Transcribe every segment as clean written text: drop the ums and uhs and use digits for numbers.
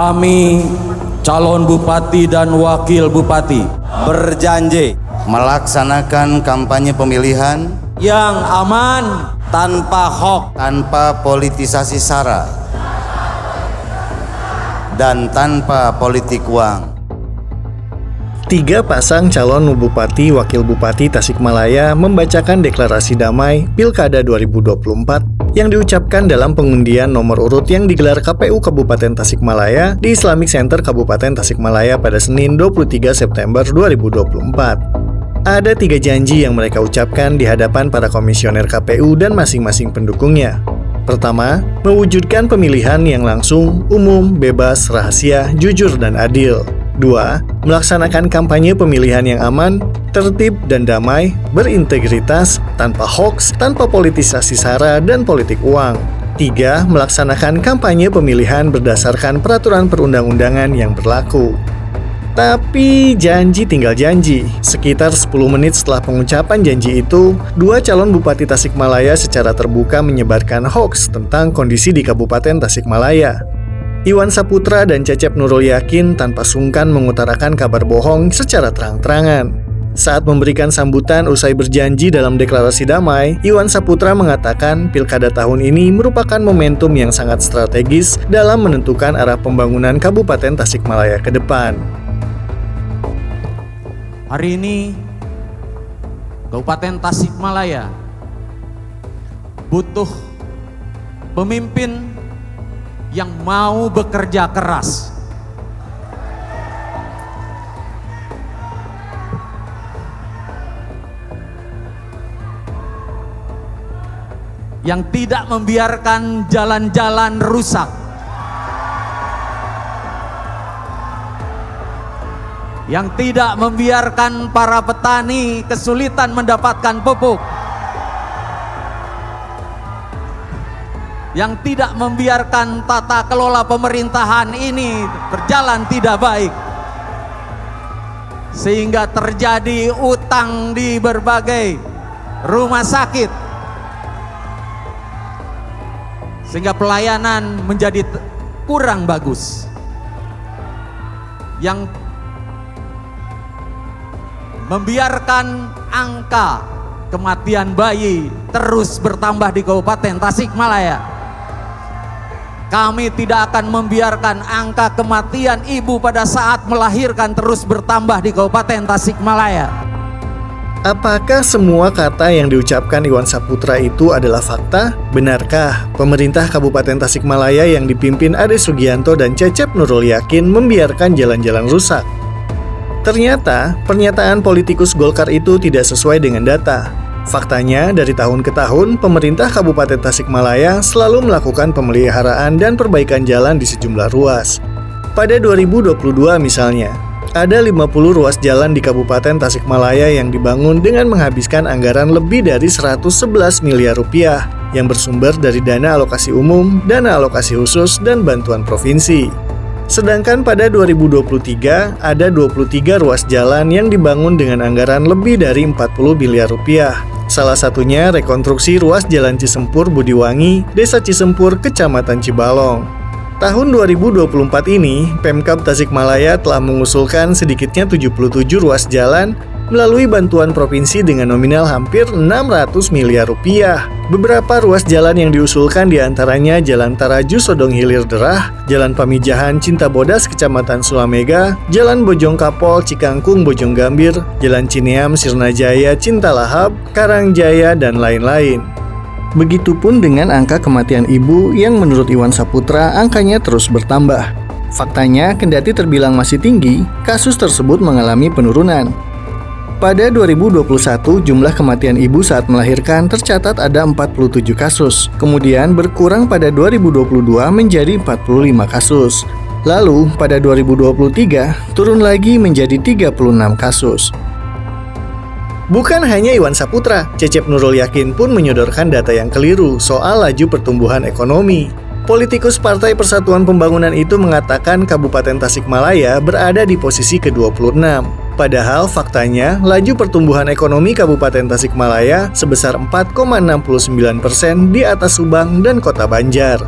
Kami calon bupati dan wakil bupati berjanji melaksanakan kampanye pemilihan yang aman, tanpa hoaks, tanpa politisasi sara, dan tanpa politik uang. 3 pasang calon bupati wakil bupati Tasikmalaya membacakan deklarasi damai Pilkada 2024 yang diucapkan dalam pengundian nomor urut yang digelar KPU Kabupaten Tasikmalaya di Islamic Center Kabupaten Tasikmalaya pada Senin 23 September 2024. Ada 3 janji yang mereka ucapkan di hadapan para komisioner KPU dan masing-masing pendukungnya. Pertama, mewujudkan pemilihan yang langsung, umum, bebas, rahasia, jujur, dan adil. 2. Melaksanakan kampanye pemilihan yang aman, tertib dan damai, berintegritas, tanpa hoaks, tanpa politisasi sara dan politik uang. 3. Melaksanakan kampanye pemilihan berdasarkan peraturan perundang-undangan yang berlaku. Tapi janji tinggal janji. Sekitar 10 menit setelah pengucapan janji itu, 2 calon bupati Tasikmalaya secara terbuka menyebarkan hoaks tentang kondisi di Kabupaten Tasikmalaya. Iwan Saputra dan Cecep Nurul Yakin tanpa sungkan mengutarakan kabar bohong secara terang-terangan. Saat memberikan sambutan usai berjanji dalam deklarasi damai, Iwan Saputra mengatakan pilkada tahun ini merupakan momentum yang sangat strategis dalam menentukan arah pembangunan Kabupaten Tasikmalaya ke depan. Hari ini Kabupaten Tasikmalaya butuh pemimpin yang mau bekerja keras, yang tidak membiarkan jalan-jalan rusak, yang tidak membiarkan para petani kesulitan mendapatkan pupuk, yang tidak membiarkan tata kelola pemerintahan ini berjalan tidak baik, sehingga terjadi utang di berbagai rumah sakit, sehingga pelayanan menjadi kurang bagus, yang membiarkan angka kematian bayi terus bertambah di Kabupaten Tasikmalaya. Kami tidak akan membiarkan angka kematian ibu pada saat melahirkan terus bertambah di Kabupaten Tasikmalaya. Apakah semua kata yang diucapkan Iwan Saputra itu adalah fakta? Benarkah pemerintah Kabupaten Tasikmalaya yang dipimpin Ade Sugianto dan Cecep Nurul Yakin membiarkan jalan-jalan rusak? Ternyata, pernyataan politikus Golkar itu tidak sesuai dengan data. Faktanya, dari tahun ke tahun, pemerintah Kabupaten Tasikmalaya selalu melakukan pemeliharaan dan perbaikan jalan di sejumlah ruas. Pada 2022 misalnya, ada 50 ruas jalan di Kabupaten Tasikmalaya yang dibangun dengan menghabiskan anggaran lebih dari 111 miliar rupiah yang bersumber dari dana alokasi umum, dana alokasi khusus, dan bantuan provinsi. Sedangkan pada 2023, ada 23 ruas jalan yang dibangun dengan anggaran lebih dari 40 miliar rupiah. Salah satunya rekonstruksi ruas Jalan Cisempur Budiwangi, Desa Cisempur, Kecamatan Cibalong. Tahun 2024 ini, Pemkab Tasikmalaya telah mengusulkan sedikitnya 77 ruas jalan melalui bantuan provinsi dengan nominal hampir 600 miliar rupiah. Beberapa ruas jalan yang diusulkan diantaranya Jalan Taraju Sodong Hilir Derah, Jalan Pamijahan Cinta Bodas Kecamatan Sulamega, Jalan Bojong Kapol Cikangkung Bojong Gambir, Jalan Cineam Sirnajaya Cinta Lahab, Karangjaya, dan lain-lain. Begitupun dengan angka kematian ibu yang menurut Iwan Saputra angkanya terus bertambah. Faktanya, kendati terbilang masih tinggi, kasus tersebut mengalami penurunan. Pada 2021, jumlah kematian ibu saat melahirkan tercatat ada 47 kasus, kemudian berkurang pada 2022 menjadi 45 kasus. Lalu, pada 2023, turun lagi menjadi 36 kasus. Bukan hanya Iwan Saputra, Cecep Nurul Yakin pun menyodorkan data yang keliru soal laju pertumbuhan ekonomi. Politikus Partai Persatuan Pembangunan itu mengatakan Kabupaten Tasikmalaya berada di posisi ke-26. Padahal faktanya, laju pertumbuhan ekonomi Kabupaten Tasikmalaya sebesar 4,69% di atas Subang dan Kota Banjar.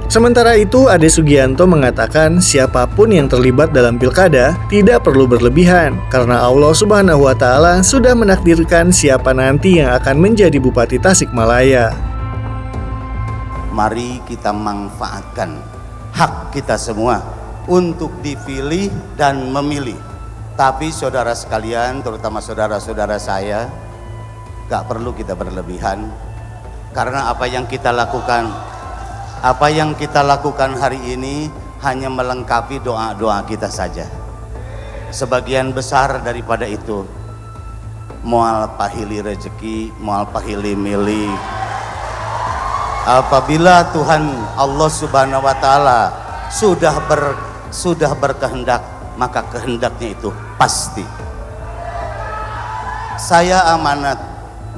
Sementara itu, Ade Sugianto mengatakan siapapun yang terlibat dalam pilkada tidak perlu berlebihan karena Allah Subhanahu wa Ta'ala sudah menakdirkan siapa nanti yang akan menjadi Bupati Tasikmalaya. Mari kita manfaatkan hak kita semua untuk dipilih dan memilih. Tapi saudara sekalian, terutama saudara-saudara saya, gak perlu kita berlebihan karena apa yang kita lakukan hari ini hanya melengkapi doa-doa kita saja. Sebagian besar daripada itu moal pahili rezeki, moal pahili milik. Apabila Tuhan Allah Subhanahu wa Ta'ala sudah berkehendak, maka kehendaknya itu pasti. Saya amanat,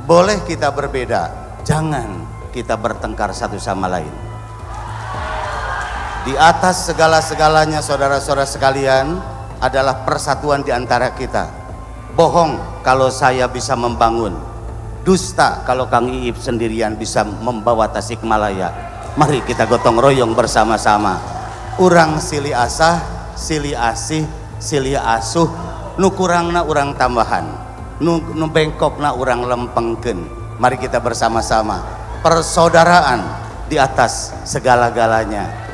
boleh kita berbeda, jangan kita bertengkar satu sama lain. Di atas segala-segalanya saudara-saudara sekalian adalah persatuan di antara kita. Bohong kalau saya bisa membangun, dusta kalau Kang Iip sendirian bisa membawa Tasikmalaya. Mari kita gotong royong bersama-sama. Urang silih asah, silih asih, silih asuh, nu kurangna urang tambahan, nu bengkokna urang lempengkeun. Mari kita bersama-sama. Persaudaraan di atas segala-galanya.